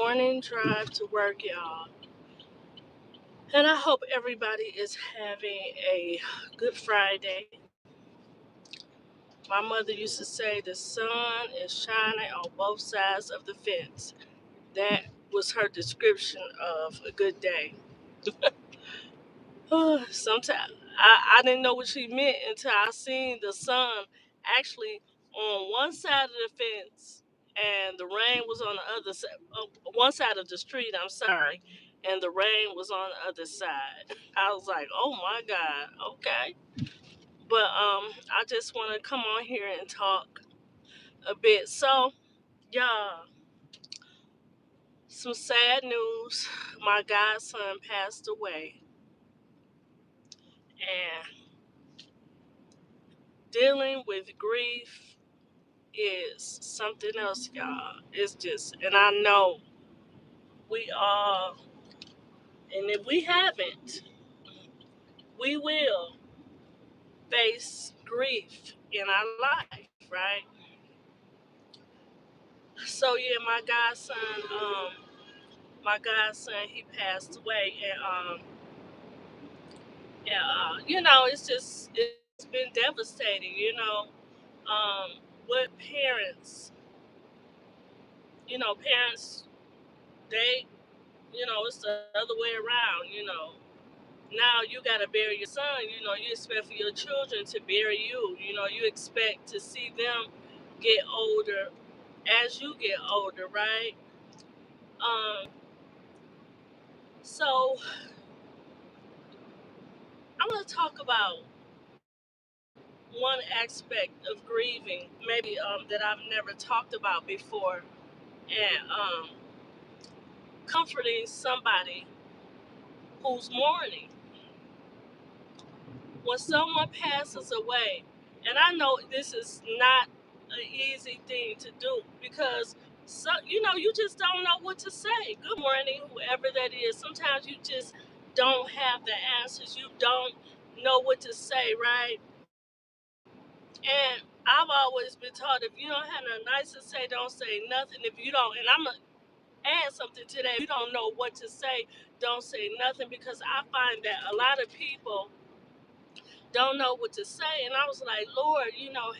morning drive to work, y'all. And I hope everybody is having a good Friday. My mother used to say the sun is shining on both sides of the fence. That was her description of a good day. Sometimes I didn't know what she meant until I seen the sun actually on one side of the fence and the rain was on the other side, one side of the street, I'm sorry, and the rain was on the other side. I was like, oh my God, okay. But I just want to come on here and talk a bit. So, yeah, some sad news. My godson passed away, and dealing with grief is something else, y'all. It's just, and I know we all, and if we haven't, we will face grief in our life, right? So yeah, my godson, he passed away, and it's been devastating, what parents, parents, they, it's the other way around, now you got to bury your son. You expect for your children to bury you. You expect to see them get older as you get older, right? Um so I'm going to talk about one aspect of grieving, maybe that I've never talked about before, and comforting somebody who's mourning when someone passes away. And I know this is not an easy thing to do because you just don't know what to say. Good morning, whoever that is. Sometimes you just don't have the answers. You don't know what to say, right? And I've always been taught if you don't have nothing nice to say, don't say nothing. If you don't, and I'm gonna add something to that. If you don't know what to say, don't say nothing, because I find that a lot of people don't know what to say. And I was like, Lord,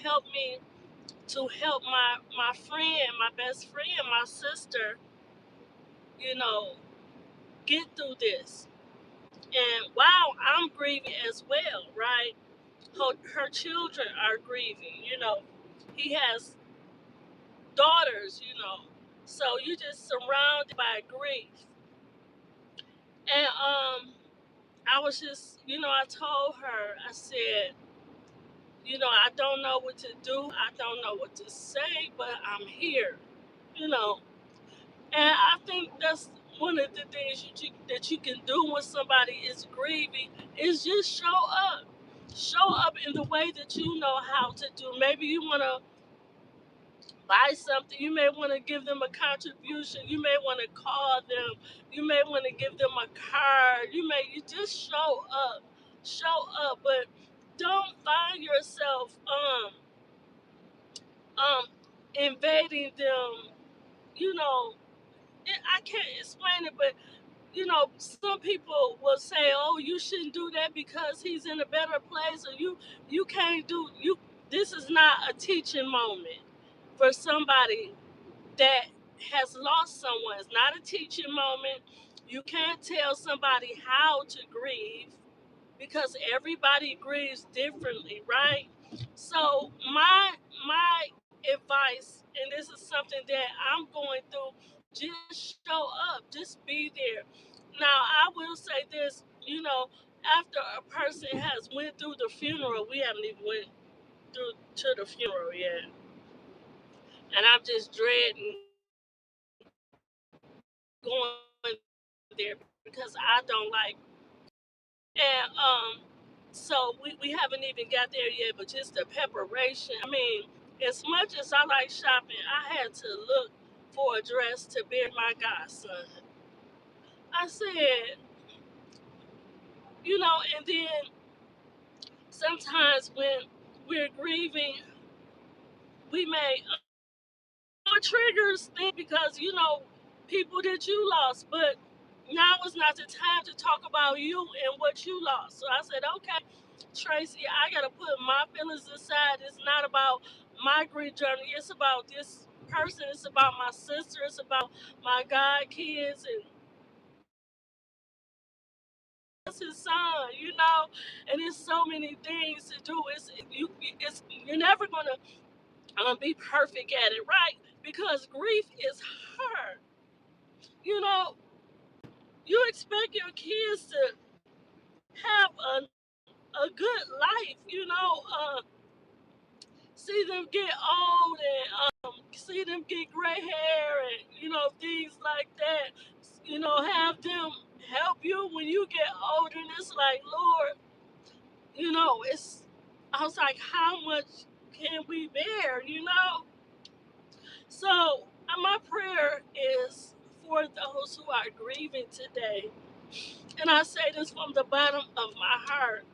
help me to help my friend, my best friend, my sister, you know, get through this. And while I'm grieving as well, right? Her children are grieving, He has daughters, So you just surrounded by grief. And I was just, I told her, I said, I don't know what to do. I don't know what to say, but I'm here, you know. And I think that's one of the things that you can do when somebody is grieving is just show up. Show up in the way that you know how to do. Maybe you want to buy something. You may want to give them a contribution. You may want to call them. You may want to give them a card. You just show up. Show up, but don't find yourself um invading them, you know. I can't explain it, but some people will say, "Oh, you shouldn't do that because he's in a better place," or you can't do you. This is not a teaching moment for somebody that has lost someone. It's not a teaching moment. You can't tell somebody how to grieve because everybody grieves differently, right? So my advice, and this is something that I'm going through, just show up, just be there. Now I will say this, after a person has went through the funeral, we haven't even went through to the funeral yet, and I'm just dreading going there because I don't like. And so we haven't even got there yet, but just the preparation. I mean, as much as I like shopping, I had to look for a dress to bury my godson. I said, and then sometimes when we're grieving, we may what triggers things because people that you lost, but now is not the time to talk about you and what you lost. So I said, okay, Tracy, I gotta put my feelings aside. It's not about my grief journey. It's about this person. It's about my sister. It's about my god kids, and it's his son. And it's so many things to do. You're never gonna be perfect at it, right? Because grief is hard. You know, you expect your kids to have a good life, see them get old and see them get gray hair and, things like that. Have them help you when you get older. And it's like, Lord, it's, I was like, how much can we bear, So, my prayer is for those who are grieving today. And I say this from the bottom of my heart.